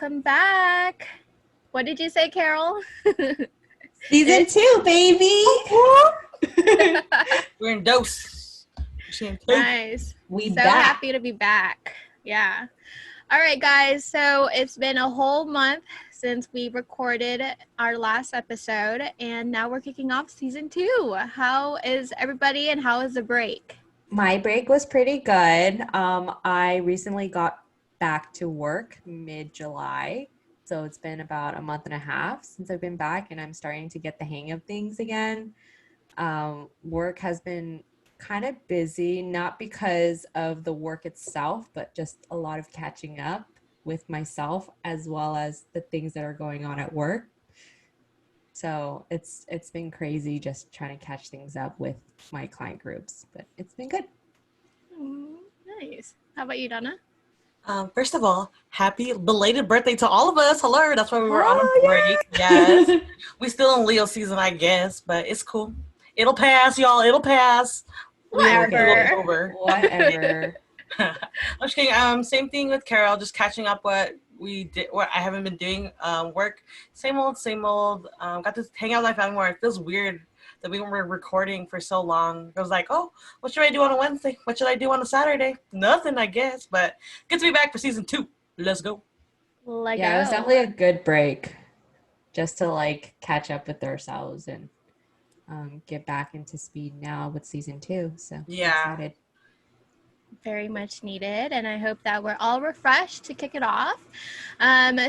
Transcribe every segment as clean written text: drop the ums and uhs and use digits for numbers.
welcome back. What did you say, Carol? Season 2, baby. We're in dose. Nice. We so back. Happy to be back. Yeah. All right, guys. So it's been a whole month since we recorded our last episode, and now we're kicking off season 2. How is everybody, and how is the break? My break was pretty good. I recently got back to work mid-July. So it's been about a month and a half since I've been back, and I'm starting to get the hang of things again. Work has been kind of busy, not because of the work itself, but just a lot of catching up with myself as well as the things that are going on at work. So it's been crazy just trying to catch things up with my client groups, but it's been good. Nice. How about you, Donna? First of all, happy belated birthday to all of us. Hello. That's why we were on a Oh, break. yeah. Yes. We still in Leo season, I guess, but it's cool. It'll pass, y'all. It'll pass. Whatever. Whatever. I'm just kidding. Same thing with Carol, just catching up what we did, what I haven't been doing. Work, same old, same old. Got to hang out with my family more. It feels weird that we were recording for so long. I was like, oh, what should I do on a Wednesday? What should I do on a Saturday? Nothing, I guess. But good to be back for season 2. Let's go. Yeah, it was definitely a good break just to like catch up with ourselves and get back into speed now with season 2. So Yeah. excited. Very much needed, and I hope that we're all refreshed to kick it off.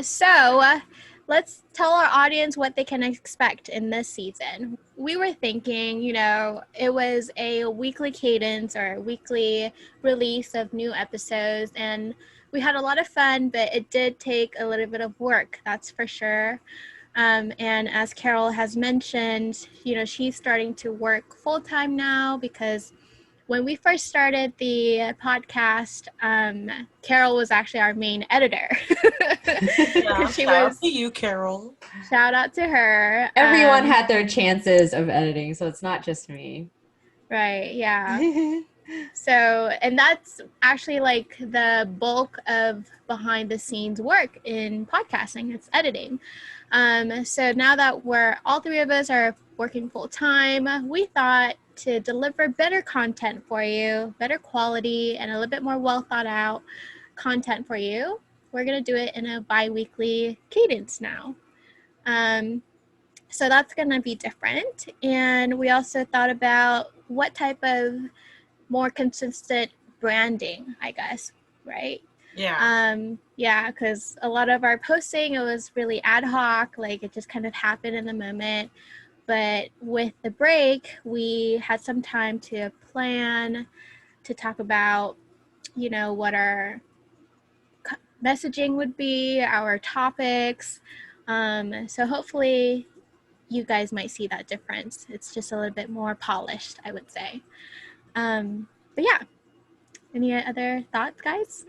So let's tell our audience what they can expect in this season. We were thinking, it was a weekly cadence or a weekly release of new episodes, and we had a lot of fun, but it did take a little bit of work, that's for sure. And as Carol has mentioned, she's starting to work full-time now because when we first started the podcast, Carol was actually our main editor. Yeah, shout out to you, Carol. Shout out to her. Everyone had their chances of editing, so it's not just me. Right, yeah. So, and that's actually like the bulk of behind the scenes work in podcasting. It's editing. So now that all three of us are working full time, we thought to deliver better content for you, better quality, and a little bit more well thought out content for you, we're going to do it in a bi-weekly cadence now. So that's going to be different. And we also thought about what type of more consistent branding, I guess, right? Yeah. Yeah, because a lot of our posting, it was really ad hoc, like it just kind of happened in the moment. But with the break, we had some time to plan, to talk about, what our messaging would be, our topics. So hopefully you guys might see that difference. It's just a little bit more polished, I would say. But yeah, any other thoughts, guys?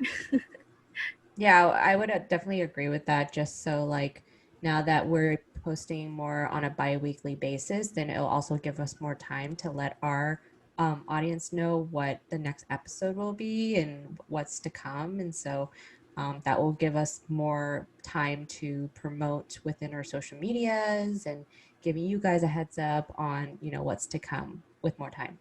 Yeah, I would definitely agree with that. Just so like now that we're posting more on a bi-weekly basis, then it'll also give us more time to let our audience know what the next episode will be and what's to come. And so that will give us more time to promote within our social medias and giving you guys a heads up on, what's to come with more time.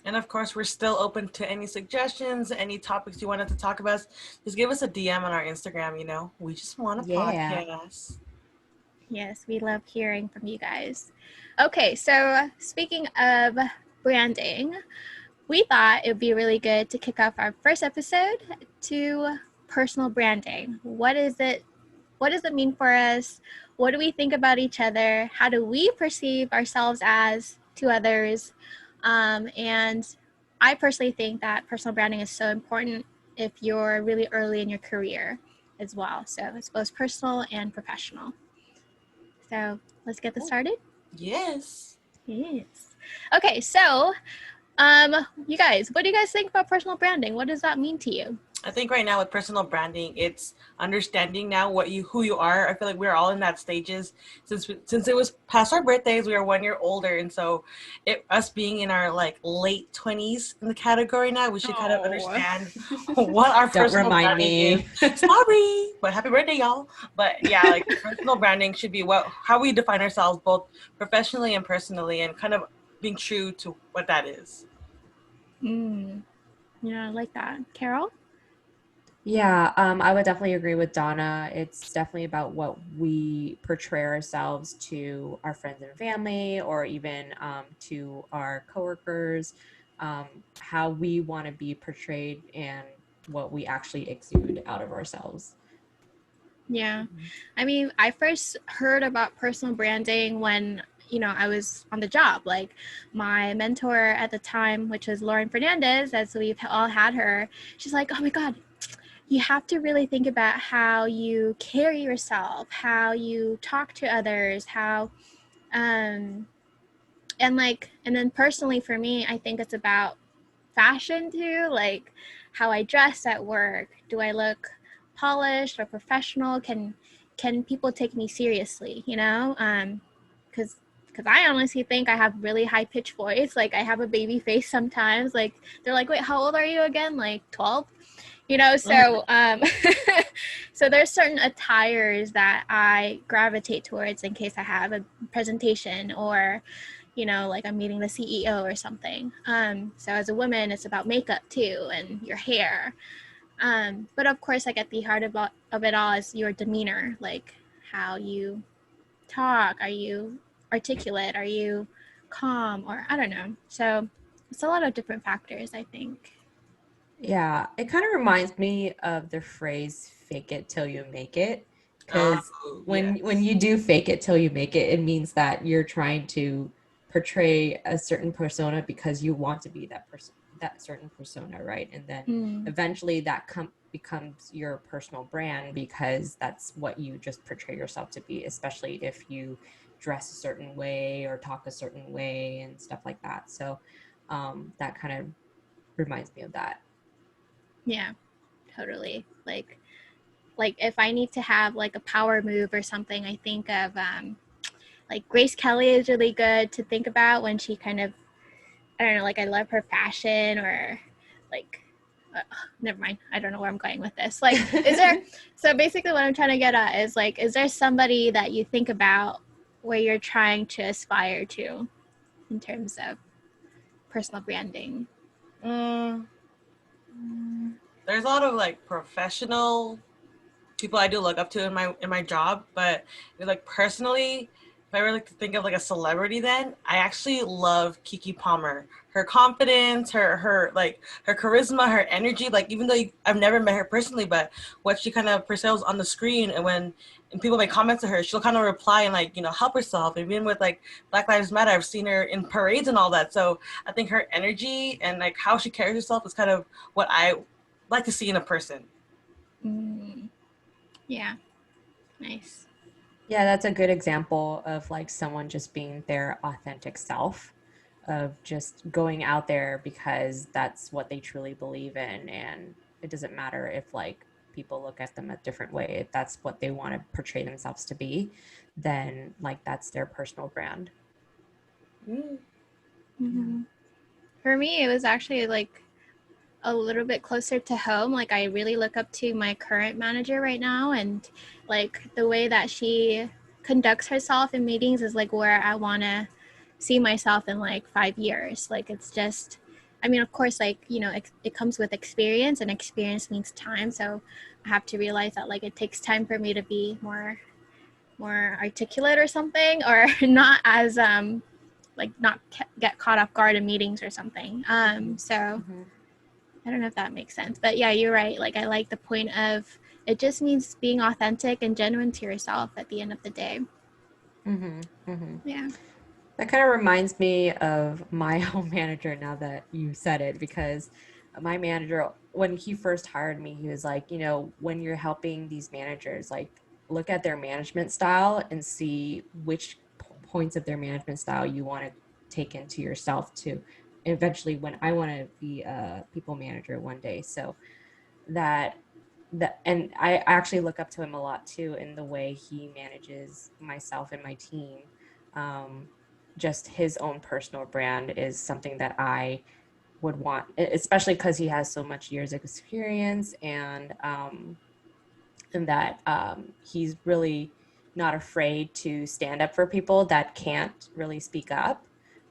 And of course, we're still open to any suggestions, any topics you wanted to talk about. Just give us a DM on our Instagram, We just want a podcast. Yes, we love hearing from you guys. Okay, so speaking of branding, we thought it would be really good to kick off our first episode to personal branding. What is it? What does it mean for us? What do we think about each other? How do we perceive ourselves as to others? And I personally think that personal branding is so important if you're really early in your career as well. So it's both personal and professional. So let's get this started. Yes. Yes. Okay, so you guys, what do you guys think about personal branding? What does that mean to you? I think right now with personal branding, it's understanding now who you are. I feel like we're all in that stages since it was past our birthdays. We are 1 year older, and so us being in our like late 20s in the category now, we should kind of Oh. understand what our Don't personal remind branding is. me. Sorry, but happy birthday, y'all. But yeah, like personal branding should be how we define ourselves both professionally and personally, and kind of being true to what that is. Yeah, I like that. Carol? Yeah, I would definitely agree with Donna. It's definitely about what we portray ourselves to our friends and family, or even to our coworkers, how we want to be portrayed and what we actually exude out of ourselves. Yeah. I mean, I first heard about personal branding when, I was on the job. Like my mentor at the time, which was Lauren Fernandez, as we've all had her, she's like, oh my God, you have to really think about how you carry yourself, how you talk to others, how, um, and then personally for me, I think it's about fashion too, like how I dress at work. Do I look polished or professional? Can people take me seriously? Because I honestly think I have really high pitched voice. Like I have a baby face sometimes. Like they're like, wait, how old are you again? Like 12. So so there's certain attires that I gravitate towards in case I have a presentation or like I'm meeting the CEO or something. So as a woman, it's about makeup too and your hair. But of course, like at the heart of it all is your demeanor, like how you talk. Are you articulate? Are you calm? Or I don't know. So it's a lot of different factors, I think. Yeah, it kind of reminds me of the phrase "fake it till you make it," because when Yes. you do fake it till you make it, it means that you're trying to portray a certain persona because you want to be that person, that certain persona, right? And then Mm, eventually that becomes your personal brand because that's what you just portray yourself to be, especially if you dress a certain way or talk a certain way and stuff like that. So that kind of reminds me of that. yeah, totally. Like if I need to have like a power move or something, I think of like Grace Kelly is really good to think about when she kind of, I don't know, like I love her fashion or like never mind. I don't know where I'm going with this. Like is there so basically what I'm trying to get at is like is there somebody that you think about where you're trying to aspire to in terms of personal branding? Mm, there's a lot of like professional people I do look up to in my job, but like personally, if I were like to think of like a celebrity, then I actually love Kiki Palmer. Her confidence, her charisma, her energy. Like even though I've never met her personally, but what she kind of portrays on the screen, and people make comments to her, she'll kind of reply and like help herself. And even with like Black Lives Matter, I've seen her in parades and all that. So I think her energy and like how she carries herself is kind of what I like to see in a person. Mm, yeah, nice. Yeah, that's a good example of like someone just being their authentic self, of just going out there because that's what they truly believe in. And it doesn't matter if like people look at them a different way. If that's what they want to portray themselves to be, then like that's their personal brand. Mm. Mm-hmm. For me, it was actually like a little bit closer to home. Like I really look up to my current manager right now, and like the way that she conducts herself in meetings is like where I want to see myself in like 5 years. Like it's just, I mean, of course, like it comes with experience, and experience means time. So I have to realize that like it takes time for me to be more articulate or something, or not as like not get caught off guard in meetings or something. So Mm-hmm. I don't know if that makes sense, but yeah, you're right. Like I like the point of it just means being authentic and genuine to yourself at the end of the day. Mm-hmm. Mm-hmm. Yeah. That kind of reminds me of my home manager now that you said it, because my manager, when he first hired me, he was like, when you're helping these managers, like look at their management style and see which points of their management style you want to take into yourself to eventually when I want to be a people manager one day. So and I actually look up to him a lot too in the way he manages myself and my team. Just his own personal brand is something that I would want, especially because he has so much years of experience, and that he's really not afraid to stand up for people that can't really speak up.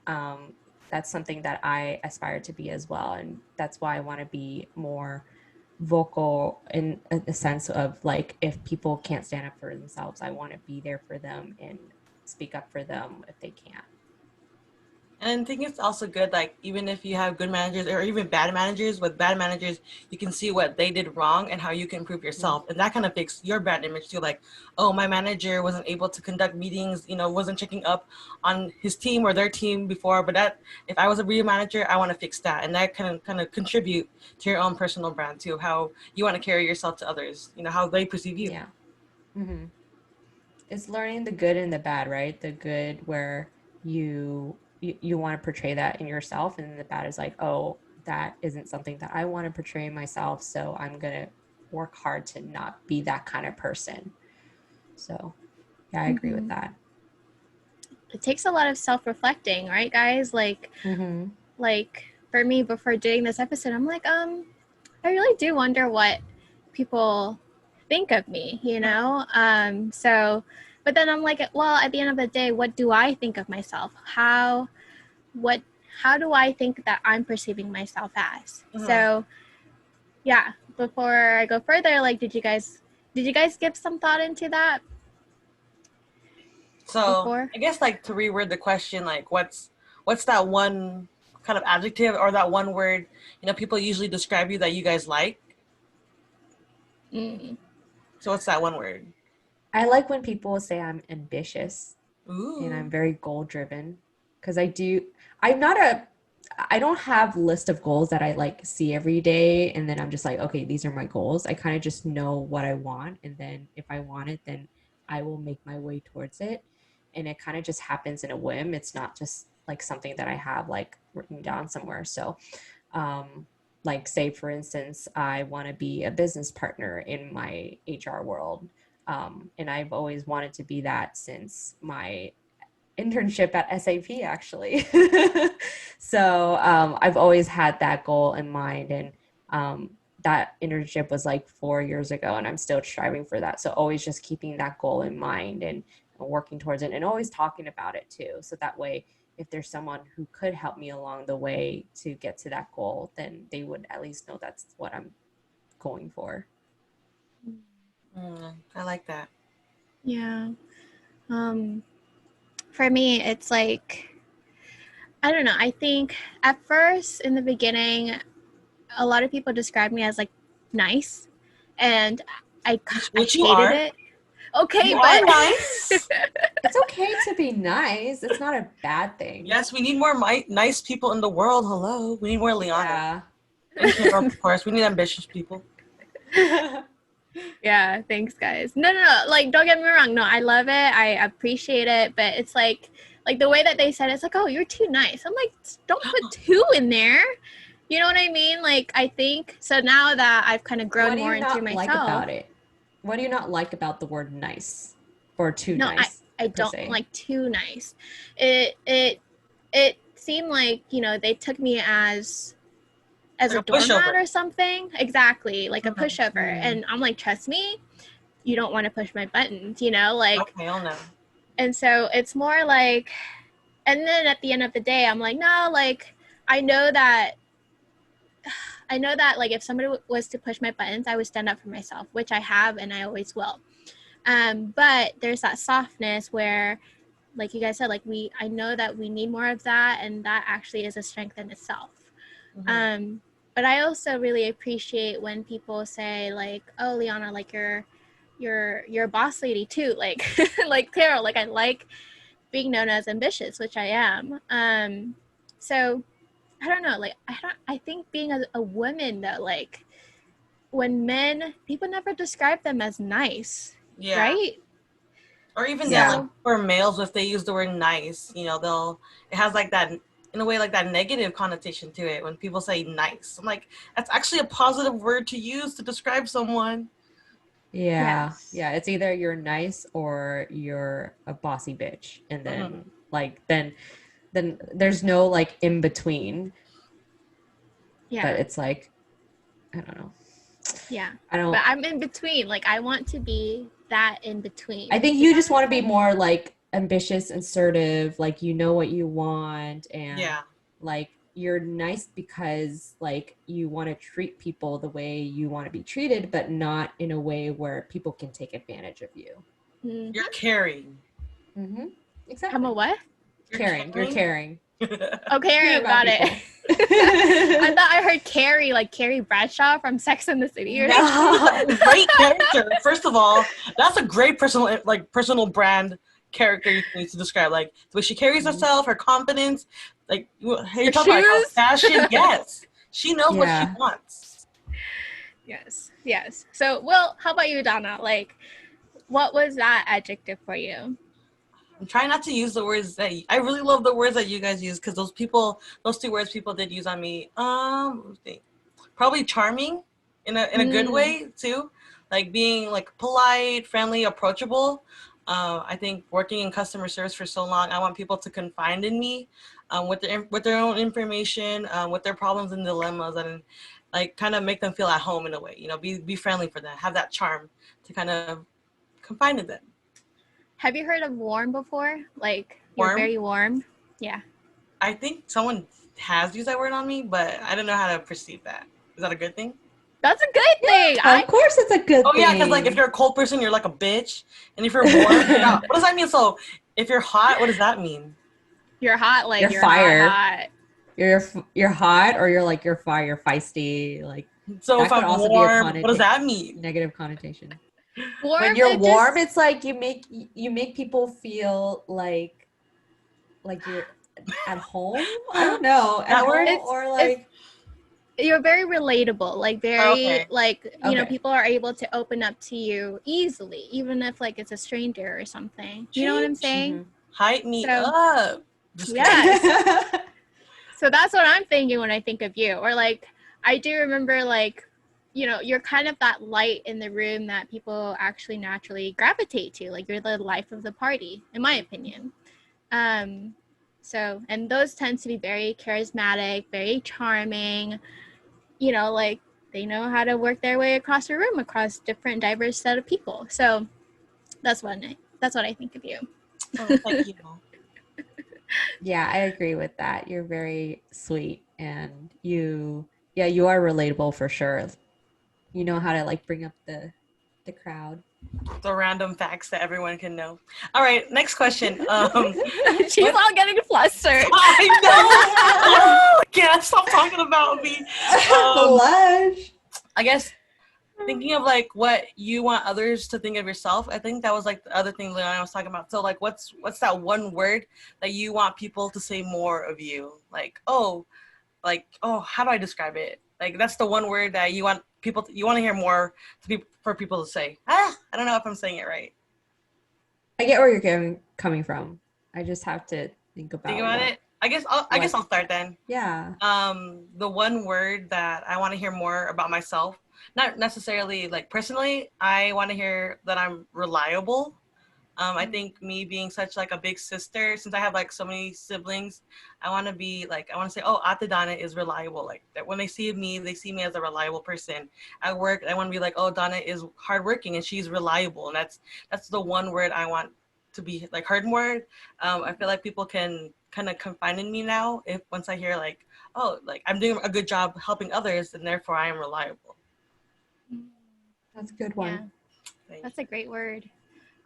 Um, that's something that I aspire to be as well, and that's why I want to be more vocal in a sense of like, if people can't stand up for themselves, I want to be there for them and speak up for them if they can't. And I think it's also good, like, even if you have good managers or even bad managers, with bad managers, you can see what they did wrong and how you can improve yourself. And that kind of fixes your brand image too. Like, oh, my manager wasn't able to conduct meetings, wasn't checking up on his team or their team before. But that, if I was a real manager, I want to fix that. And that can kind of contribute to your own personal brand too, how you want to carry yourself to others, how they perceive you. Yeah. Mm-hmm. It's learning the good and the bad, right? The good where you want to portray that in yourself, and then the bad is like, oh, that isn't something that I want to portray in myself, so I'm gonna work hard to not be that kind of person. So yeah, I agree with that. It takes a lot of self-reflecting, right, guys? Like for me, before doing this episode, I'm like, I really do wonder what people think of me, so, but then I'm like, well, at the end of the day, what do I think of myself? How do I think that I'm perceiving myself as? So yeah, before I go further, like, did you guys give some thought into that? So before? I guess, like, to reword the question, like, what's that one kind of adjective or that one word, people usually describe you that you guys like? So what's that one word? I like when people say I'm ambitious. Ooh. And I'm very goal driven, because I don't have list of goals that I like see every day and then I'm just like, okay, these are my goals. I kind of just know what I want, and then if I want it, then I will make my way towards it. And it kind of just happens in a whim. It's not just like something that I have like written down somewhere. So like, say for instance, I want to be a business partner in my HR world. And I've always wanted to be that since my internship at SAP, actually. So I've always had that goal in mind, and that internship was like 4 years ago, and I'm still striving for that. So always just keeping that goal in mind and working towards it, and always talking about it too. So that way, if there's someone who could help me along the way to get to that goal, then they would at least know that's what I'm going for. I like that. Yeah. For me, it's like, I don't know. I think at first, in the beginning, a lot of people describe me as like nice, and I hated it. Okay, you but are nice. It's okay to be nice. It's not a bad thing. Yes, we need more nice people in the world. Hello, we need more Liana. Yeah. Of course, we need ambitious people. Yeah, thanks, guys. No, like, don't get me wrong. No, I love it. I appreciate it, but it's like the way that they said it's like, oh, you're too nice. I'm like, don't put two in there. You know what I mean? Like, I think so now that I've kind of grown more into myself. Like about it? What do you not like about the word nice or too nice? I don't like too nice. It seemed like, they took me as like a doormat or something. Exactly, like a pushover. And I'm like, trust me, you don't want to push my buttons, like, okay, I'll know. And so it's more like, and then at the end of the day, I'm like, no, like, I know that like, if somebody was to push my buttons, I would stand up for myself, which I have and I always will. But there's that softness where, like you guys said, like, I know that we need more of that, and that actually is a strength in itself. But I also really appreciate when people say, like, oh, Liana, like, you're a boss lady too, like like Carol, like, I like being known as ambitious, which I am. So I don't know, like, I think being a woman, though, like, when people never describe them as nice, right? Or even like, for males, if they use the word nice, it has like that in a way like that negative connotation to it when people say nice. I'm like, that's actually a positive word to use to describe someone. Yeah. Yes. Yeah. It's either you're nice or you're a bossy bitch. And then then there's no like in between. Yeah. But it's like, I don't know. Yeah. I don't But I'm in between. Like I want to be that in between. I think you just want to be more like ambitious, assertive, like you know what you want, and Yeah. like you're nice because like you want to treat people the way you want to be treated, but not in a way where people can take advantage of you. Mhm. You're caring. Mm-hmm. Exactly. I'm a what? You're caring. Oh, caring. about Got it. people. I thought I heard Carrie, like Carrie Bradshaw from Sex and the City. Or something. No. Great character. First of all, that's a great personal brand character you need to describe. Like the way she carries herself, her confidence. Like you're talking about shoes? fashion. Yes, she knows what Yeah. she wants. Yes. So, Will, how about you, Donna? Like, what was that adjective for you? I'm trying not to use the words that I really love the words that you guys use because those two words people did use on me. Let me think. Probably charming in a good way too, like being like polite, friendly, approachable. I think working in customer service for so long, I want people to confide in me with their own information, with their problems and dilemmas, and like kind of make them feel at home in a way. You know, be friendly for them, have that charm to kind of confide in them. Have you heard of warm before? Like, you're Warm? very warm. Yeah. I think someone has used that word on me, but I don't know how to perceive that. Is that a good thing? That's a good thing. Of course it's a good Oh thing. yeah, because like if you're a cold person, you're like a bitch, and if you're warm, you're not. What does that mean? So if you're hot, what does that mean? You're hot, like You're you're fire. hot. You're hot, or you're like you're fire, you're feisty, like So that if could I'm also be a warm, what does that mean? negative connotation. Warm, When you're it warm, just- it's like you make people feel like you're at home. I don't know, at That word? home, or like you're very relatable. Like very Okay. like you know, Okay. people are able to open up to you easily, even if like it's a stranger or something. You know what I'm saying? Mhm. Hype me So- up. Just kidding. Yes. So that's what I'm thinking when I think of you. Or like I do remember like, you know, you're kind of that light in the room that people actually naturally gravitate to. Like you're the life of the party, in my opinion. So and those tend to be very charismatic, very charming, you know, like they know how to work their way across the room across different diverse set of people. So that's what I think of you. Oh, thank you. Yeah, I agree with that. You're very sweet, and you are relatable for sure. You know how to like bring up the crowd. The random facts that everyone can know. All right, next question. She's all getting flustered. I know. I can't stop talking about me. Blush. I guess thinking of like what you want others to think of yourself. I think that was like the other thing Leon was talking about. So like, what's that one word that you want people to say more of you? Like, oh, how do I describe it? Like that's the one word that you want you want to hear more for people to say. I don't know if I'm saying it right. I get where you're coming from. I just have to think about it. I guess I'll start then. Yeah. The one word that I want to hear more about myself, not necessarily like personally, I want to hear that I'm reliable. I think me being such like a big sister, since I have like so many siblings, I want to say, oh, Ate Donna is reliable. Like that when they see me as a reliable person. At work, I want to be like, oh, Donna is hardworking and she's reliable. And that's the one word I want to be like heard more. I feel like people can kind of confide in me now if once I hear like, oh, like I'm doing a good job helping others and therefore I am reliable. That's a good one. Yeah. That's a great word.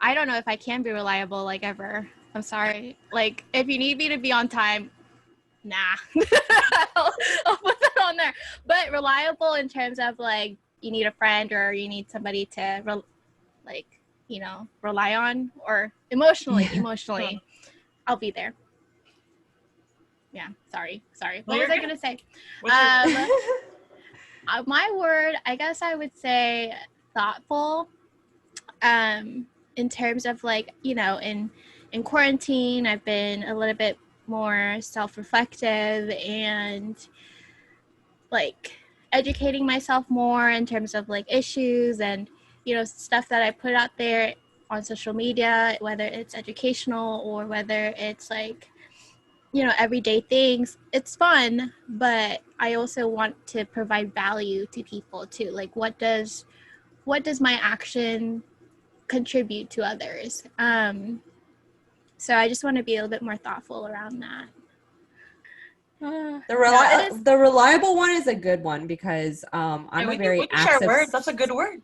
I don't know if I can be reliable like ever. I'm sorry. Like if you need me to be on time, nah. I'll put that on there. But reliable in terms of like you need a friend or you need somebody to rely on or emotionally, I'll be there. Yeah, sorry. What was I going to say? My word, I guess I would say thoughtful. In terms of like, you know, in quarantine, I've been a little bit more self-reflective and like educating myself more in terms of like issues and, you know, stuff that I put out there on social media, whether it's educational or whether it's like, you know, everyday things. It's fun, but I also want to provide value to people too. Like what does my action contribute to others? So I just want to be a little bit more thoughtful around that. The reliable one is a good one because I'm a very share words. That's a good word.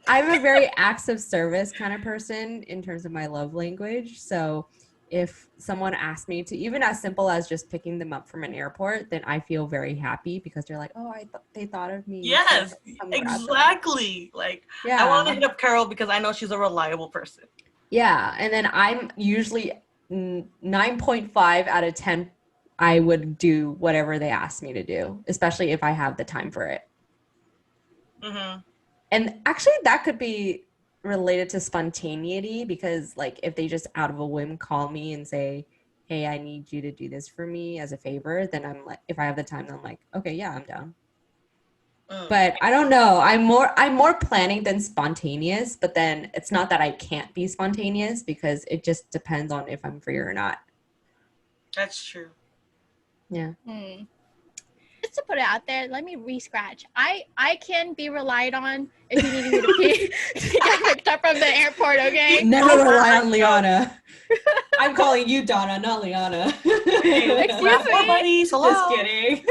I'm a very acts of service kind of person in terms of my love language. So if someone asks me to, even as simple as just picking them up from an airport, then I feel very happy because they're like, oh, they thought of me. Yes, exactly. Like, yeah. I want to hit up Carol because I know she's a reliable person. Yeah, and then I'm usually 9.5 out of 10. I would do whatever they ask me to do, especially if I have the time for it. Mm-hmm. And actually, that could be related to spontaneity because, like, if they just out of a whim call me and say, hey, I need you to do this for me as a favor, then I'm like, if I have the time, then I'm like, okay, yeah, I'm down. But I don't know. I'm more planning than spontaneous, but then it's not that I can't be spontaneous because it just depends on if I'm free or not. That's true. Yeah. Just to put it out there, let me re-scratch. I can be relied on if you need me to pee to get picked up from the airport, okay? Never rely on Liana. I'm calling you Donna, not Liana. Excuse me? Just kidding.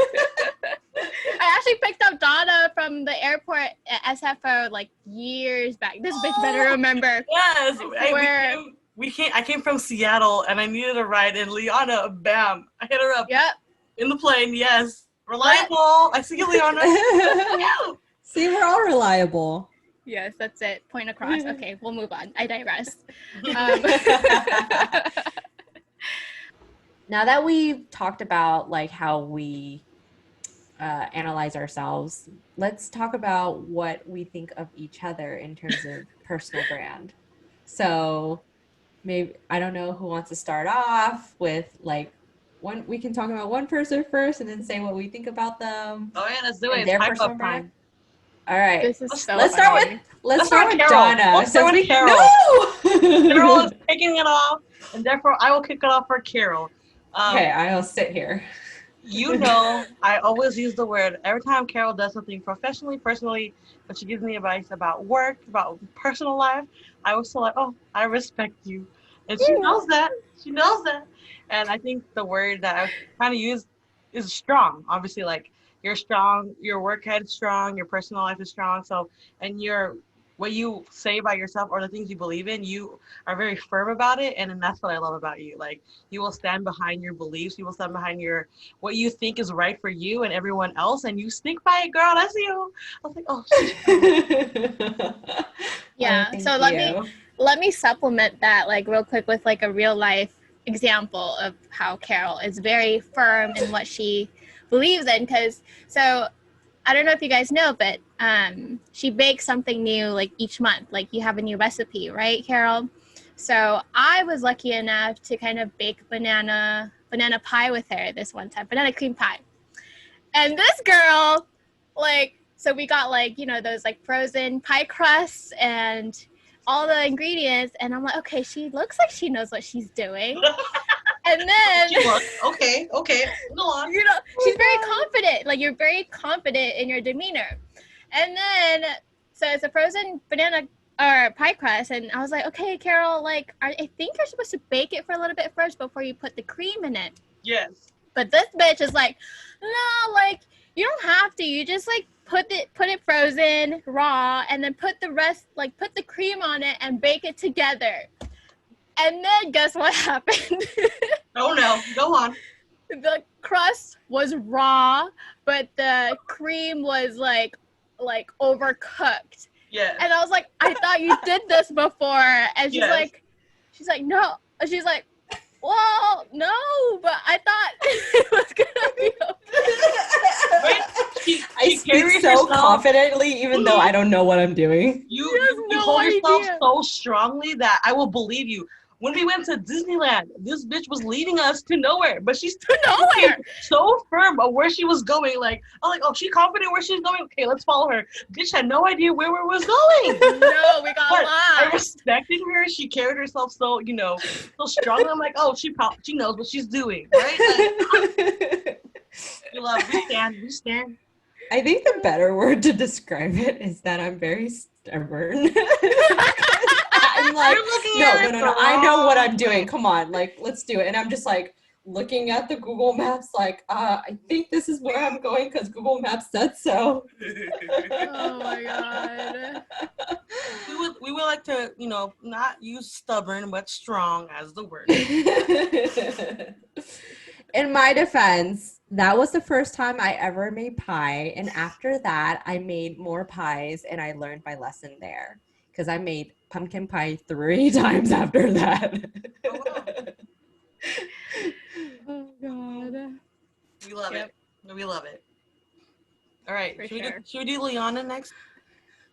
I actually picked up Donna from the airport at SFO like years back. This bitch better remember. Yes. I came from Seattle and I needed a ride in Liana. Bam. I hit her up. Yep. In the plane, yes. Reliable. I see you, Liana. See, we're all reliable. Yes, that's it. Point across. Okay, we'll move on. I digress. Now that we've talked about like how we analyze ourselves, let's talk about what we think of each other in terms of personal brand. So maybe, I don't know who wants to start off with like one. We can talk about one person first and then say what we think about them. Oh yeah, let's do it. Their personal brand. All right. This is so let's start with Carol. Donna. Let's start with Carol. No! Carol is kicking it off, and therefore I will kick it off for Carol. Okay, I'll sit here. You know, I always use the word every time Carol does something professionally, personally, but she gives me advice about work, about personal life. I was so like, oh, I respect you. And she knows that. She knows that. And I think the word that I was trying to use is strong. Obviously, like, you're strong, your work head is strong, your personal life is strong. So, and what you say about yourself or the things you believe in, you are very firm about it. And then that's what I love about you. Like, you will stand behind your beliefs. You will stand behind what you think is right for you and everyone else. And you stick by it, girl. That's you. I was like, oh. Yeah. Oh, so let me supplement that like real quick with like a real life example of how Carol is very firm in what she believes in. So I don't know if you guys know, but she bakes something new like each month. Like you have a new recipe, right, Carol? So I was lucky enough to kind of bake banana pie with her this one time, banana cream pie. And this girl, like, so we got like, you know, those like frozen pie crusts and all the ingredients. And I'm like, okay, she looks like she knows what she's doing. And then, okay, go on. You know, she's very confident. Like, you're very confident in your demeanor. And then, so it's a frozen banana or pie crust, and I was like, okay, Carol, like, I think you're supposed to bake it for a little bit first before you put the cream in it. Yes. But this bitch is like, no, like, you don't have to. You just like put it frozen raw, and then put the rest, like, put the cream on it and bake it together. And then guess what happened? Oh no, go on. The crust was raw, but the cream was like overcooked. Yeah. And I was like, I thought you did this before. And she's like, no. She's like, well, no, but I thought it was gonna be okay. I speak so confidently, even though I don't know what I'm doing. You hold yourself so strongly that I will believe you. when we went to Disneyland, this bitch was leading us to nowhere, but she's To nowhere. so firm of where she was going. Like, I'm like, oh, she's confident where she's going. Okay, let's follow her. Bitch had no idea where we was going. No, we got But I lost. respected her. She carried herself so, so strong. I'm like, oh, she knows what she's doing, right? Like, we love, we stand. I think the better word to describe it is that I'm very stubborn. I'm like, You're looking no, at no, it no, the no. I know what wrong I'm doing. Come on, like, let's do it. And I'm just like looking at the Google Maps, like, I think this is where I'm going because Google Maps said so. Oh my god. we would like to, not use stubborn but strong as the word. In my defense, that was the first time I ever made pie. And after that, I made more pies and I learned my lesson there because I made pumpkin pie 3 times after that. Oh, wow. Oh god. We love Yep. it. We love it. All right. For Should sure. we do Liana next?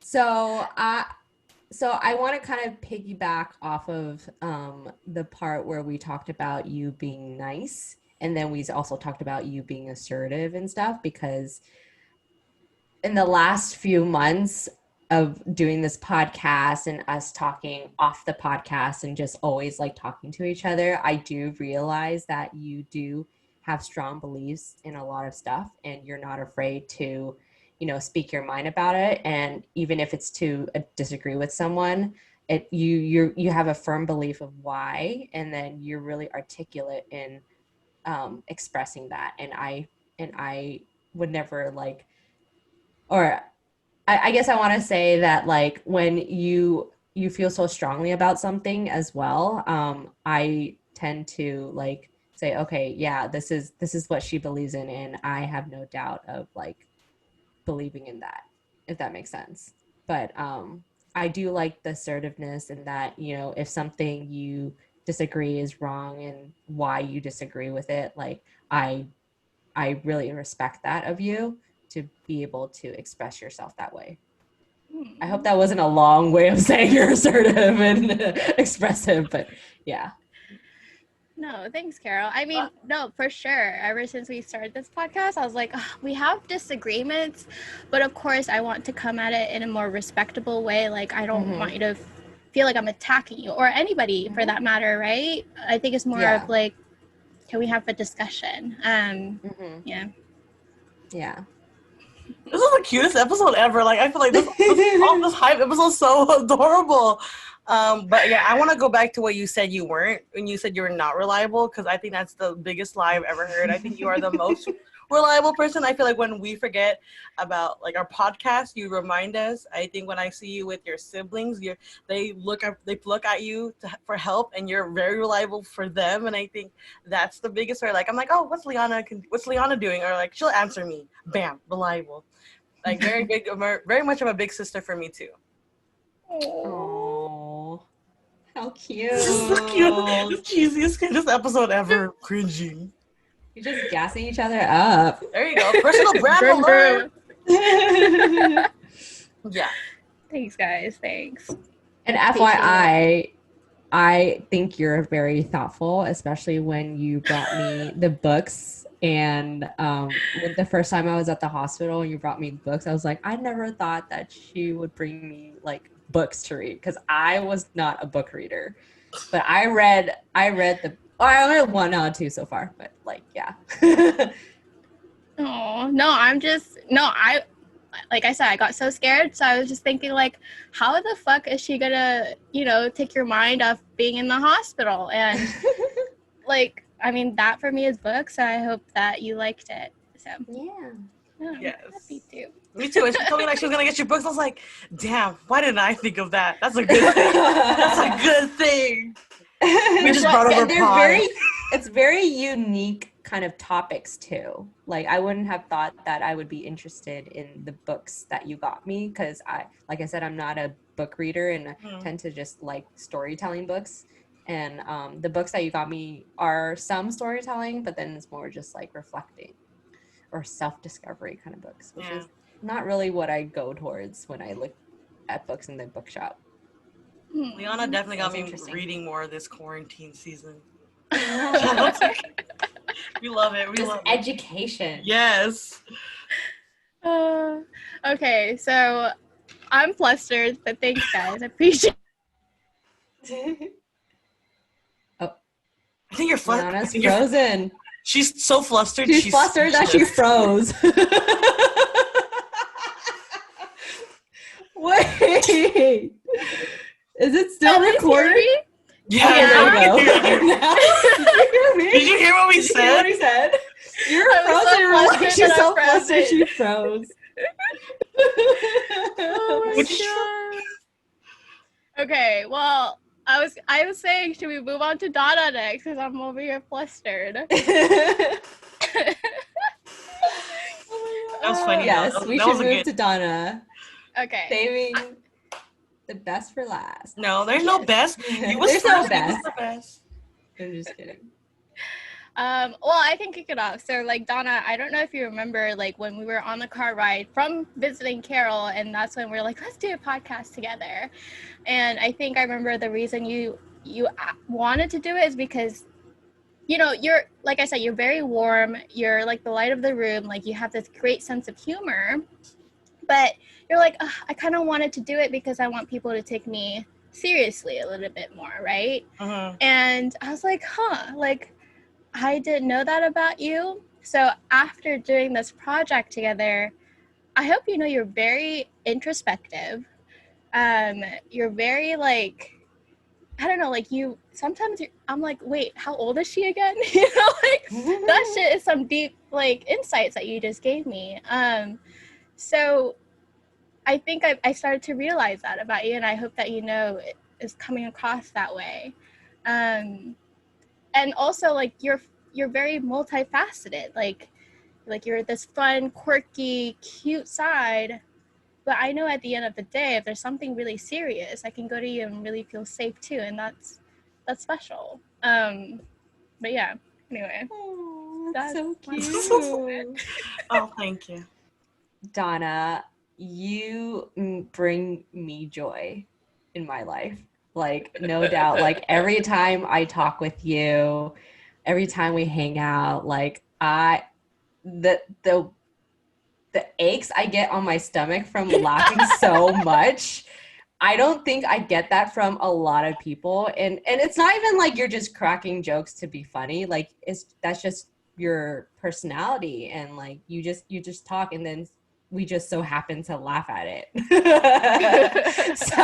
So I want to kind of piggyback off of the part where we talked about you being nice, and then we also talked about you being assertive and stuff, because in the last few months of doing this podcast and us talking off the podcast and just always like talking to each other, I do realize that you do have strong beliefs in a lot of stuff and you're not afraid to, speak your mind about it. And even if it's to disagree with someone, you have a firm belief of why, and then you're really articulate in expressing that. And I would never like, or I guess I want to say that like when you feel so strongly about something as well, I tend to like say, okay, yeah, this is what she believes in, and I have no doubt of like believing in that, if that makes sense. But I do like the assertiveness in that, if something you disagree is wrong and why you disagree with it, like I really respect that of you to be able to express yourself that way. I hope that wasn't a long way of saying you're assertive and expressive, but yeah. No, thanks, Carol. I mean, no, for sure. Ever since we started this podcast, I was like, "Ugh, we have disagreements, but of course, I want to come at it in a more respectable way. Like, I don't want you to feel like I'm attacking you or anybody for that matter, right? I think it's more of like, can we have a discussion? Yeah. Yeah. This is the cutest episode ever. Like, I feel like all this hype episode is so adorable. But yeah, I want to go back to what you said you weren't, when you said you were not reliable, because I think that's the biggest lie I've ever heard. I think you are the most reliable person. I feel like when we forget about like our podcast, you remind us. I think when I see you with your siblings, they look at you for help, and you're very reliable for them. And I think that's the biggest. Or like, I'm like, oh, what's Liana doing? Or like, she'll answer me. Bam, reliable. Like very big, very much of a big sister for me too. Oh, how cute. This is the cutest, cheesiest, cutest episode ever. Cringing. You're just gassing each other up. There you go. Personal brand Vroom, alert. vroom. Yeah. Thanks, guys. Thanks. And FYI, I think you're very thoughtful, especially when you brought me the books. And when the first time I was at the hospital and you brought me books, I was like, I never thought that she would bring me like books to read, because I was not a book reader. But I read I only read 1 out of 2 so far, but like, yeah. Oh, no, like I said, I got so scared. So I was just thinking, like, how the fuck is she gonna, take your mind off being in the hospital? And like, I mean, that for me is books. So I hope that you liked it. So Yeah. Yes. Happy to. Me too. And she told me like she was gonna get your books. I was like, damn, why didn't I think of that? That's a good thing. That's a good thing. We just brought over pie. It's very unique kind of topics too. Like, I wouldn't have thought that I would be interested in the books that you got me, because like I said, I'm not a book reader, and I tend to just like storytelling books. And the books that you got me are some storytelling, but then it's more just like reflecting or self-discovery kind of books, which is not really what I go towards when I look at books in the bookshop. Liana definitely got That's me interesting. reading more this quarantine season. Hmm. We love it. We Just love it. education. Yes. Okay, so I'm flustered, but thanks, guys. I appreciate I think you're Liana's flustered. frozen. She's so flustered. She's flustered that she speechless. froze. Wait. Is it still At least hear recording? me? Yeah, Okay, there we now go. I can hear you. Now, did you hear me? Did you hear what we Did you hear what said? he said? You're I was so frozen. We're like, flustered she's that I so flustered froze. she froze. Oh my Which- god. Okay, well, I was saying, should we move on to Donna next? Because I'm over here flustered. That was funny. Yes, though. we That should was a move good. to Donna. Okay. Saving the best for last. No, there's no best. You was There's no first, you was best. the best. I'm just kidding. Well, I can kick it off. So, like, Donna, I don't know if you remember, like, when we were on the car ride from visiting Carol, and that's when we were like, let's do a podcast together. And I think I remember the reason you wanted to do it is because, you know, you're, like I said, you're very warm. You're like the light of the room. Like, you have this great sense of humor. But you're like, I kind of wanted to do it because I want people to take me seriously a little bit more, right? Mhm. And I was like, like, I didn't know that about you. So after doing this project together, I hope you know you're very introspective. You're very like, I don't know, like you, sometimes I'm like, wait, how old is she again? You know, like that shit is some deep like insights that you just gave me. So I think I started to realize that about you, and I hope that you know it is coming across that way. And also like you're very multifaceted. Like you're this fun, quirky, cute side. But I know at the end of the day, if there's something really serious, I can go to you and really feel safe too, and that's special. But yeah, anyway. Oh, that's so That's cute. Oh, thank you. Donna, you bring me joy in my life. Like, no doubt. Like, every time I talk with you, every time we hang out, like, the aches I get on my stomach from laughing so much. I don't think I get that from a lot of people. And it's not even like you're just cracking jokes to be funny. Like, that's just your personality, and like you just talk, and then we just so happen to laugh at it. so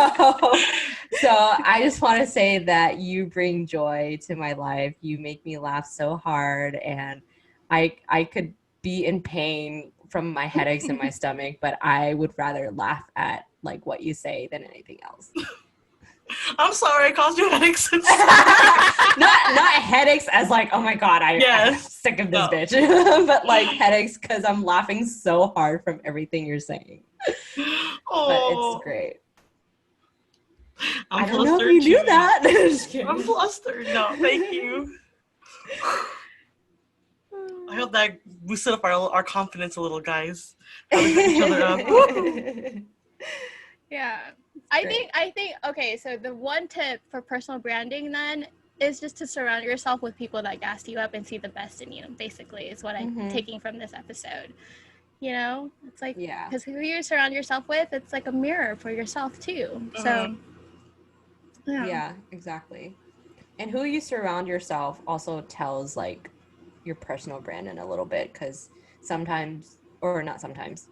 I just want to say that you bring joy to my life. You make me laugh so hard, and I could be in pain from my headaches in my stomach, but I would rather laugh at like what you say than anything else. I'm sorry I caused you headaches. not headaches as like, oh my god, I'm Yes. sick of this No. bitch, but like headaches because I'm laughing so hard from everything you're saying. But Oh, it's great. I'm I don't know if flustered you knew too. that. Just kidding. I'm flustered. No, thank you. I hope that boosted up our confidence a little, guys. How we hype each other up. Woo! Yeah. I Great. think okay, so the one tip for personal branding then is just to surround yourself with people that gas you up and see the best in you, basically, is what I'm Mhm. taking from this episode. You know? It's like, Yeah. because who you surround yourself with, it's like a mirror for yourself too. So, Mhm. Yeah, exactly. And who you surround yourself also tells like your personal brand in a little bit, because sometimes, or not sometimes,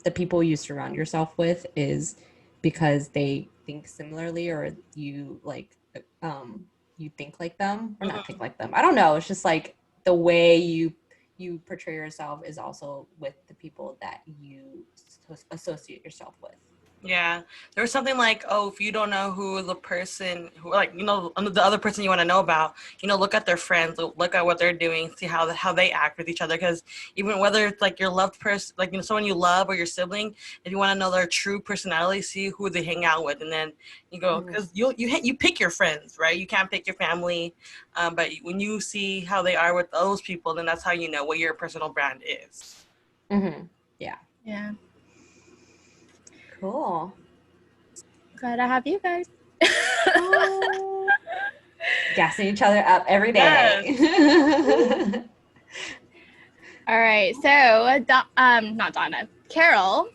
the people you surround yourself with is because they think similarly, or you like you think like them, or not think like them. I don't know. It's just like the way you portray yourself is also with the people that you associate yourself with. Yeah, there was something like, oh, if you don't know who the person who, like, you know, the other person you want to know about, you know, look at their friends, look at what they're doing, see how they act with each other. Because even whether it's like your loved person, like, you know, someone you love or your sibling, if you want to know their true personality, see who they hang out with, and then you go, because you pick your friends, right? You can't pick your family, but when you see how they are with those people, then that's how you know what your personal brand is. Mm-hmm. yeah. Cool. Glad to have you guys. Gassing each other up every day. All right. So, not Donna, Carol,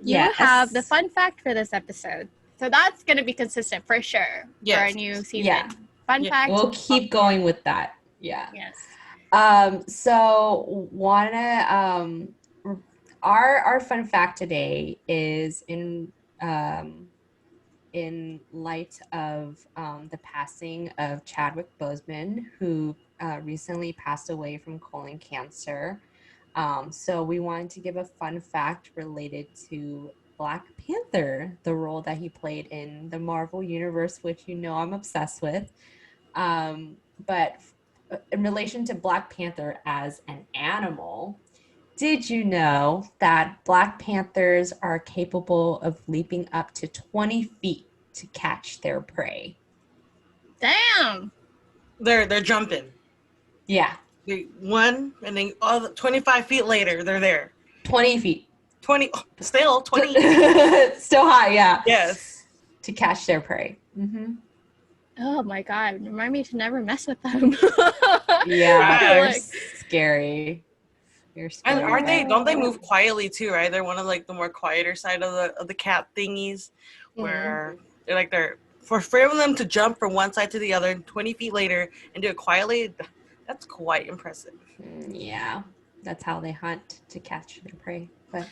you have the Yes. fun fact for this episode. So that's going to be consistent for sure for Yes. our new season. Yeah. Fun Yeah. fact. We'll keep going with that. Yeah. Yes. So our fun fact today is in light of the passing of Chadwick Boseman, who recently passed away from colon cancer. So we wanted to give a fun fact related to Black Panther, the role that he played in the Marvel Universe, which you know I'm obsessed with. But in relation to Black Panther as an animal, did you know that Black Panthers are capable of leaping up to 20 feet to catch their prey? Damn. They're jumping. Yeah, One, and then 25 feet later, they're there. 20 feet. 20, still 20. Still high, yeah. Yes. To catch their prey. Oh my God. Remind me to never mess with them. Yeah, Right. they're Like, scary. They're scary. And aren't they? Don't they move quietly too? Right? They're one of like the more quieter side of the cat thingies, where they're for them to jump from one side to the other 20 feet later and do it quietly. That's quite impressive. Yeah, that's how they hunt to catch their prey. But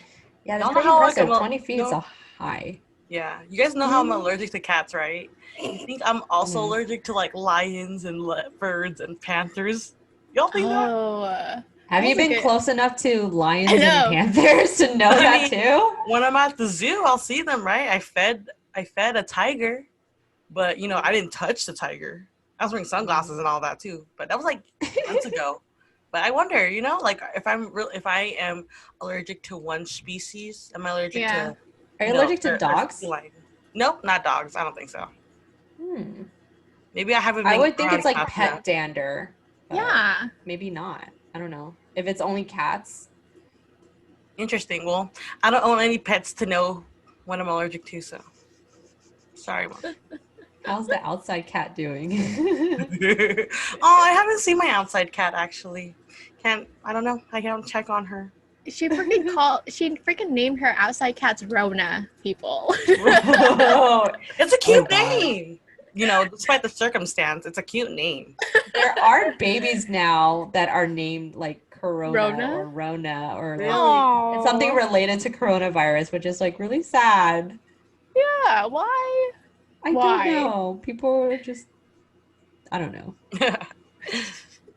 yeah, that's Don't know pretty how, like, impressive. I'm a- 20 feet is no. a high. Yeah, you guys know how I'm allergic to cats, right? You think I'm also allergic to like lions and leopards and panthers? Y'all think that? oh. Have you That's a been good- close enough to lions I know. and panthers to know I that mean- too? When I'm at the zoo, I'll see them, right? I fed a tiger, but you know, I didn't touch the tiger. I was wearing sunglasses and all that too, but that was like months ago. But I wonder, you know, like if I am allergic to one species, am I allergic Yeah. to? Are you know, allergic to a dogs? feline? Nope, not dogs. I don't think so. Hmm. Maybe I haven't. Been I would think around it's like cats pet enough. dander. but Yeah. Maybe not. I don't know. If it's only cats. Interesting. Well, I don't own any pets to know what I'm allergic to, so sorry, Mom. How's the outside cat doing? Oh, I haven't seen my outside cat actually. I don't know. I can't check on her. She freaking named her outside cats Rona, people. It's a cute God. name. You know, despite the circumstance, it's a cute name. There are babies now that are named like Corona Rona? or Rona or Really? like, it's something related to coronavirus, which is like really sad. Yeah, why? I Why? don't know. People are just, I don't know.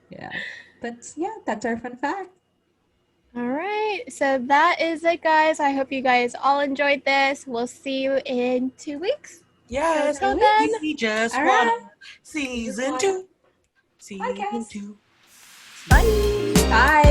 Yeah. But yeah, that's our fun fact. All right, so that is it, guys. I hope you guys all enjoyed this. We'll see you in 2 weeks. Yes. Until then. We just All want right. season 2. Season guys. 2. Bye. Bye.